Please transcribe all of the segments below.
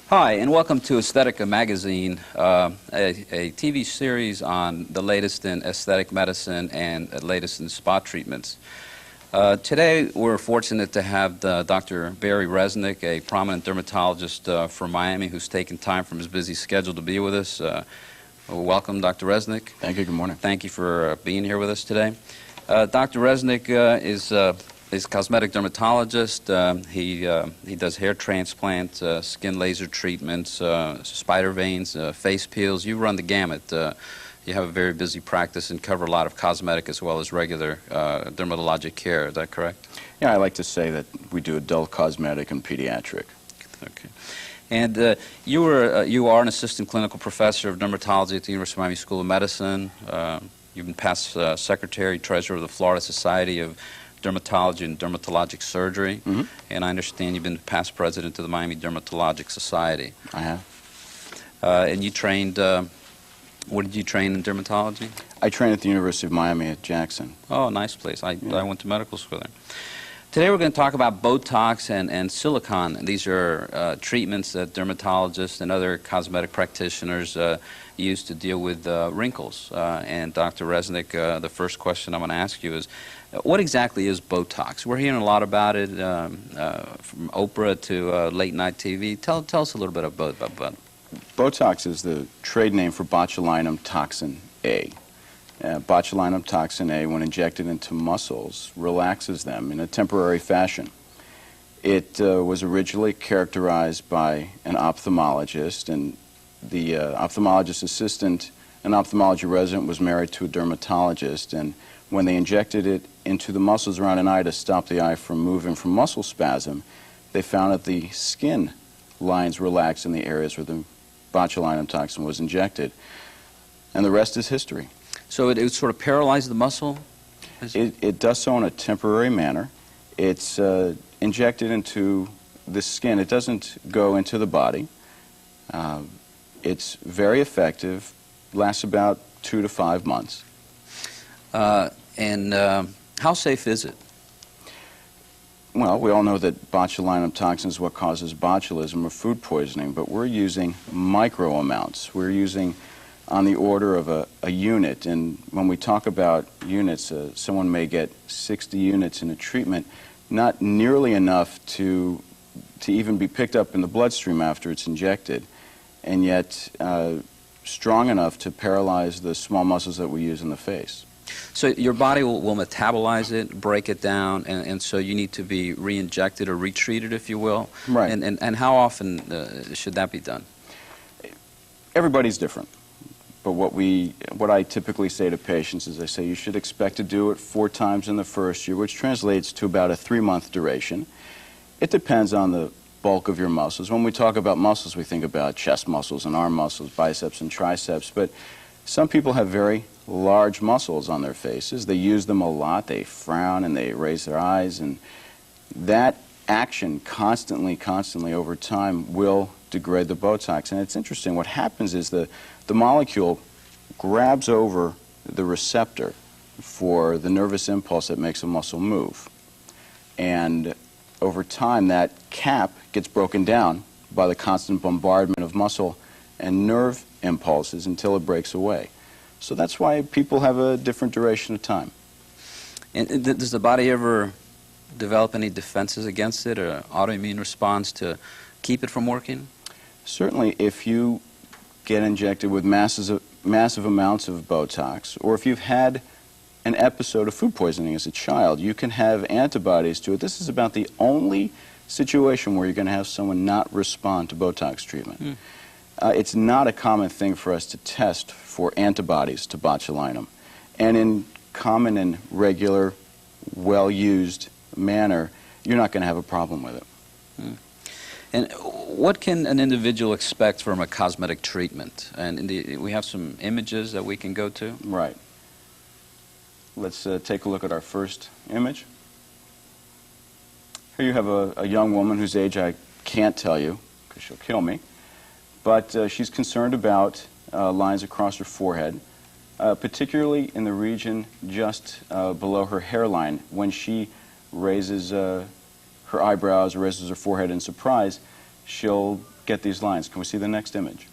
Hi, and welcome to Aesthetica Magazine, a TV series on the latest in aesthetic medicine and the latest in spa treatments. Today, we're fortunate to have Dr. Barry Resnik, a prominent dermatologist from Miami, who's taken time from his busy schedule to be with us. Welcome, Dr. Resnik. Thank you. Good morning. Thank you for being here with us today. Dr. Resnik is a cosmetic dermatologist. He does hair transplants, skin laser treatments, spider veins, face peels. You run the gamut. You have a very busy practice and cover a lot of cosmetic as well as regular dermatologic care. Is that correct? Yeah, I like to say that we do adult cosmetic and pediatric. Okay. And you are an assistant clinical professor of dermatology at the University of Miami School of Medicine. You've been past secretary, treasurer of the Florida Society of Dermatology and Dermatologic Surgery, and I understand you've been past president of the Miami Dermatologic Society. I have. And you trained, where did you train in dermatology? I trained at the University of Miami at Jackson. Oh, nice place. I went to medical school there. Today we're going to talk about Botox and silicone. These are treatments that dermatologists and other cosmetic practitioners use to deal with wrinkles. And Dr. Resnik, the first question I'm going to ask you is, what exactly is Botox? We're hearing a lot about it from Oprah to late-night TV. Tell us a little bit about it. Botox is the trade name for botulinum toxin A. Botulinum toxin A, when injected into muscles, relaxes them in a temporary fashion. It was originally characterized by an ophthalmologist, and the ophthalmologist assistant, an ophthalmology resident, was married to a dermatologist, and when they injected it into the muscles around an eye to stop the eye from moving from muscle spasm, they found that the skin lines relaxed in the areas where the botulinum toxin was injected. And the rest is history. So it sort of paralyzed the muscle? It does so in a temporary manner. It's injected into the skin. It doesn't go into the body. It's very effective, lasts about 2 to 5 months. And how safe is it? Well, we all know that botulinum toxin is what causes botulism or food poisoning, but we're using micro amounts. We're using on the order of a unit, and when we talk about units, someone may get 60 units in a treatment, not nearly enough to even be picked up in the bloodstream after it's injected, and yet strong enough to paralyze the small muscles that we use in the face. So your body will metabolize it, break it down, and so you need to be re-injected or retreated, if you will? Right. And how often should that be done? Everybody's different. But what I typically say to patients is I say you should expect to do it 4 times in the first year, which translates to about a 3-month duration. It depends on the bulk of your muscles. When we talk about muscles, we think about chest muscles and arm muscles, biceps and triceps, but some people have very large muscles on their faces. They use them a lot. They frown and they raise their eyes, and that action constantly over time will degrade the Botox. And it's interesting. What happens is the molecule grabs over the receptor for the nervous impulse that makes a muscle move. And over time, that cap gets broken down by the constant bombardment of muscle and nerve impulses until it breaks away. So that's why people have a different duration of time. And does the body ever develop any defenses against it, or an autoimmune response to keep it from working? Certainly, if you get injected with massive amounts of Botox, or if you've had an episode of food poisoning as a child, you can have antibodies to it. This is about the only situation where you're going to have someone not respond to Botox treatment. It's not a common thing for us to test for antibodies to botulinum. And in common and regular, well-used manner, you're not going to have a problem with it. And what can an individual expect from a cosmetic treatment? And we have some images that we can go to. Right. Let's take a look at our first image. Here you have a young woman whose age I can't tell you because she'll kill me. But she's concerned about lines across her forehead, particularly in the region just below her hairline. When she raises her eyebrows or raises her forehead in surprise, she'll get these lines. Can we see the next image?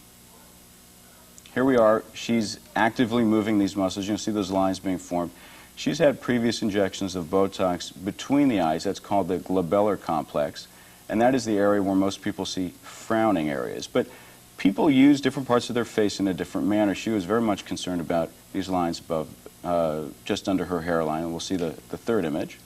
Here we are. She's actively moving these muscles. You can see those lines being formed. She's had previous injections of Botox between the eyes. That's called the glabellar complex, and that is the area where most people see frowning areas. But people use different parts of their face in a different manner. She was very much concerned about these lines above, just under her hairline, and we'll see the third image.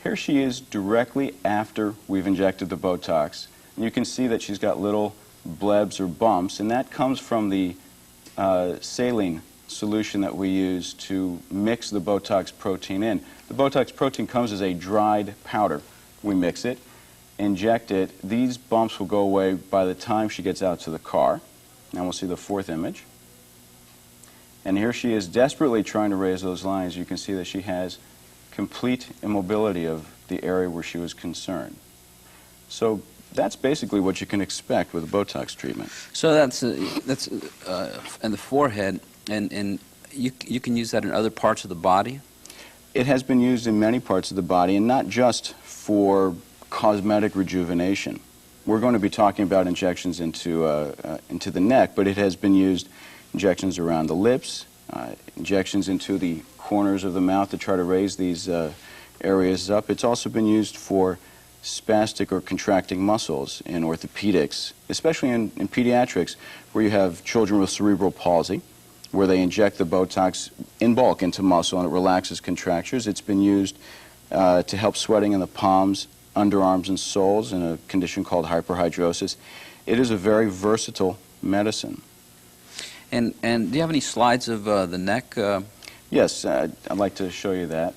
Here she is directly after we've injected the Botox. And you can see that she's got little blebs or bumps, and that comes from the saline solution that we use to mix the Botox protein in. The Botox protein comes as a dried powder. We mix it, inject it. These bumps will go away by the time she gets out to the car. Now we'll see the fourth image. And here she is desperately trying to raise those lines. You can see that she has complete immobility of the area where she was concerned. So that's basically what you can expect with a Botox treatment. So that's in the forehead, and you can use that in other parts of the body? It has been used in many parts of the body, and not just for cosmetic rejuvenation. We're going to be talking about injections into the neck, but it has been used injections around the lips, injections into the corners of the mouth to try to raise these areas up. It's also been used for spastic or contracting muscles in orthopedics, especially in pediatrics, where you have children with cerebral palsy, where they inject the Botox in bulk into muscle and it relaxes contractures. It's been used to help sweating in the palms, underarms, and soles in a condition called hyperhidrosis. It is a very versatile medicine. And do you have any slides of the neck? Yes, I'd like to show you that.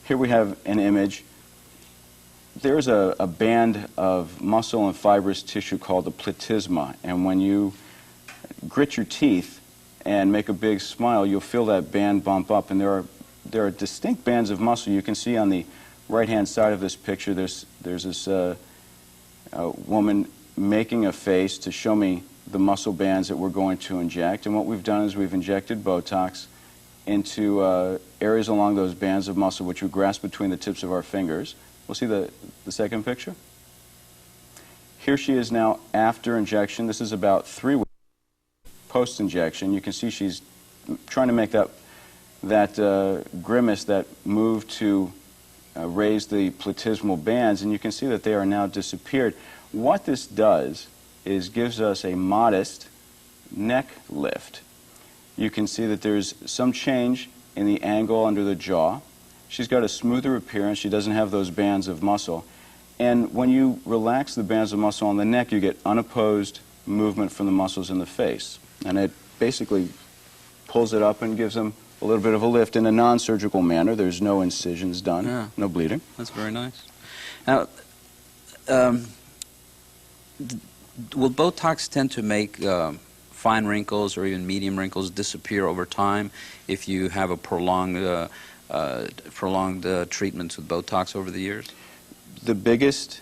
Here we have an image. There's a band of muscle and fibrous tissue called the platysma, and when you grit your teeth and make a big smile, you'll feel that band bump up, and there are distinct bands of muscle. You can see on the right-hand side of this picture, there's this woman making a face to show me the muscle bands that we're going to inject, and what we've done is we've injected Botox into areas along those bands of muscle which we grasp between the tips of our fingers. We'll see the second picture. Here she is now after injection. This is about 3 weeks post-injection. You can see she's trying to make that grimace, that move to raise the platysmal bands, and you can see that they are now disappeared. What this does is gives us a modest neck lift. You can see that there's some change in the angle under the jaw. She's got a smoother appearance. She doesn't have those bands of muscle. And when you relax the bands of muscle on the neck, you get unopposed movement from the muscles in the face. And it basically pulls it up and gives them a little bit of a lift in a non-surgical manner. There's no incisions done, Yeah. no bleeding. That's very nice. Now, will Botox tend to make fine wrinkles or even medium wrinkles disappear over time if you have a prolonged treatments with Botox over the years? The biggest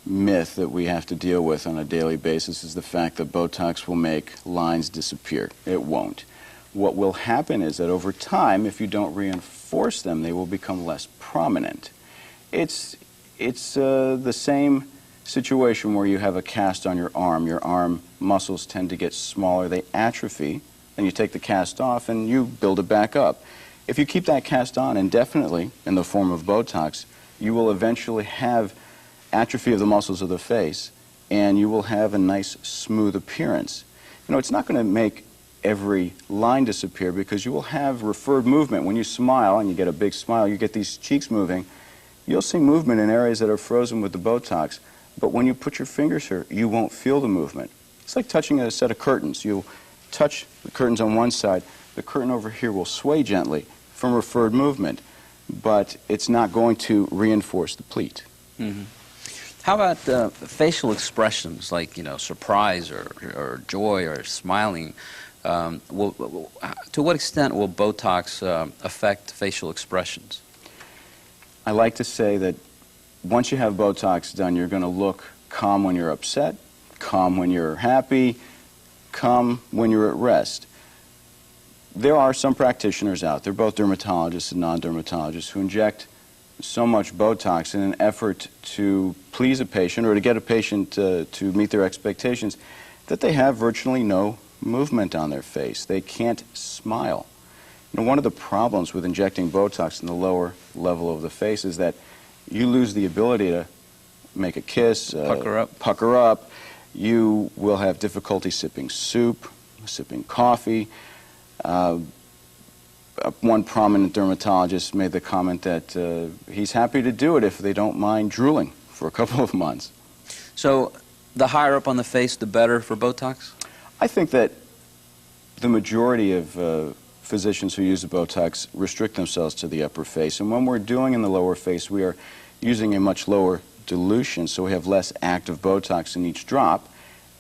myth that we have to deal with on a daily basis is the fact that Botox will make lines disappear. It won't. What will happen is that over time, if you don't reinforce them, they will become less prominent. It's the same situation where you have a cast on your arm muscles tend to get smaller, they atrophy, and you take the cast off and you build it back up. If you keep that cast on indefinitely in the form of Botox, you will eventually have atrophy of the muscles of the face, and you will have a nice smooth appearance. You know, it's not going to make every line disappear because you will have referred movement. When you smile and you get a big smile, you get these cheeks moving, you'll see movement in areas that are frozen with the Botox. But when you put your fingers here, you won't feel the movement. It's like touching a set of curtains. You'll touch the curtains on one side. The curtain over here will sway gently from referred movement, but it's not going to reinforce the pleat. Mm-hmm. How about facial expressions like, you know, surprise or joy or smiling? To what extent will Botox affect facial expressions? I like to say that once you have Botox done, you're going to look calm when you're upset, calm when you're happy, calm when you're at rest. There are some practitioners out there, both dermatologists and non-dermatologists, who inject so much Botox in an effort to please a patient or to get a patient to meet their expectations that they have virtually no movement on their face. They can't smile. You know, one of the problems with injecting Botox in the lower level of the face is that you lose the ability to make a kiss, pucker up. You will have difficulty sipping soup, sipping coffee. One prominent dermatologist made the comment that he's happy to do it if they don't mind drooling for a couple of months. So the higher up on the face, the better for Botox? I think that the majority of physicians who use the Botox restrict themselves to the upper face. And when we're doing in the lower face, we are using a much lower dilution, so we have less active Botox in each drop,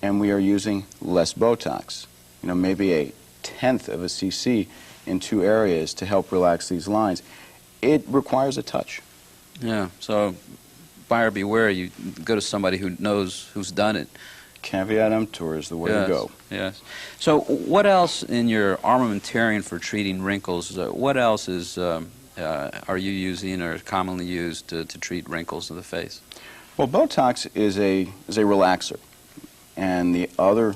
and we are using less Botox. You know, maybe a tenth of a cc in two areas to help relax these lines. It requires a touch. Yeah, so buyer beware. You go to somebody who knows, who's done it. Caveat emptor is the way to go. Yes. So what else in your armamentarium for treating wrinkles, what else is, are you using or commonly used to treat wrinkles of the face? Well, Botox is a relaxer. And the other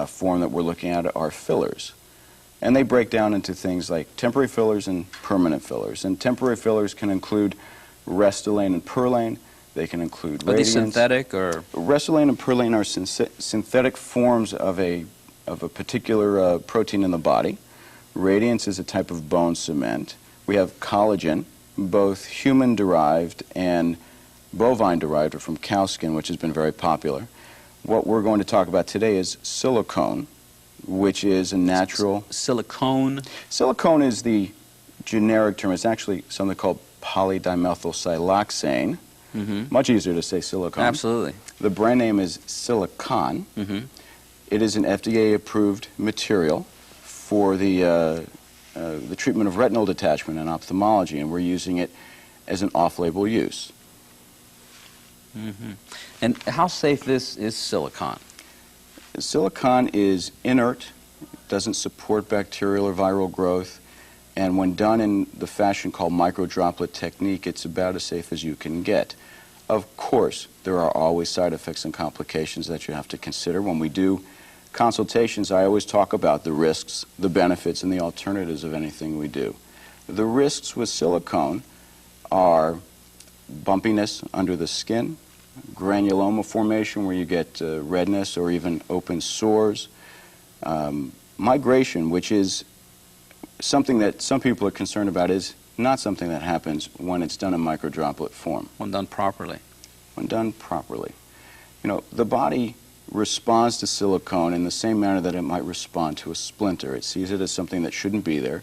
form that we're looking at are fillers. And they break down into things like temporary fillers and permanent fillers. And temporary fillers can include Restylane and Perlane. They can include Radiance. Are these synthetic or? Restylane and Perlane are synthetic forms of a particular protein in the body. Radiance is a type of bone cement. We have collagen, both human-derived and bovine-derived, or from cow skin, which has been very popular. What we're going to talk about today is silicone, which is a natural... Silicone? Silicone is the generic term. It's actually something called polydimethylsiloxane. Much easier to say silicone. Absolutely. The brand name is Silicon. It is an FDA-approved material for the treatment of retinal detachment in ophthalmology, and we're using it as an off-label use. And how safe is silicone? Silicone is inert, doesn't support bacterial or viral growth, and when done in the fashion called microdroplet technique, it's about as safe as you can get. Of course, there are always side effects and complications that you have to consider. When we do consultations, I always talk about the risks, the benefits, and the alternatives of anything we do. The risks with silicone are bumpiness under the skin, granuloma formation where you get redness or even open sores, migration, which is something that some people are concerned about, is not something that happens when it's done in microdroplet form. When done properly. When done properly. You know, the body responds to silicone in the same manner that it might respond to a splinter. It sees it as something that shouldn't be there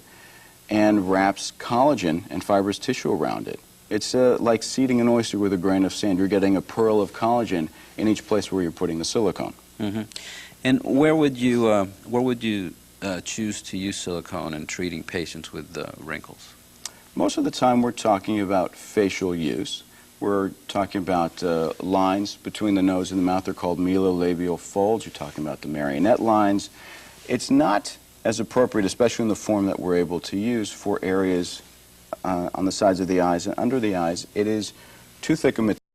and wraps collagen and fibrous tissue around it. It's like seeding an oyster with a grain of sand. You're getting a pearl of collagen in each place where you're putting the silicone. And where would you choose to use silicone in treating patients with wrinkles? Most of the time we're talking about facial use. We're talking about lines between the nose and the mouth. They're called melolabial folds. You're talking about the marionette lines. It's not as appropriate, especially in the form that we're able to use, for areas on the sides of the eyes and under the eyes. It is too thick a material.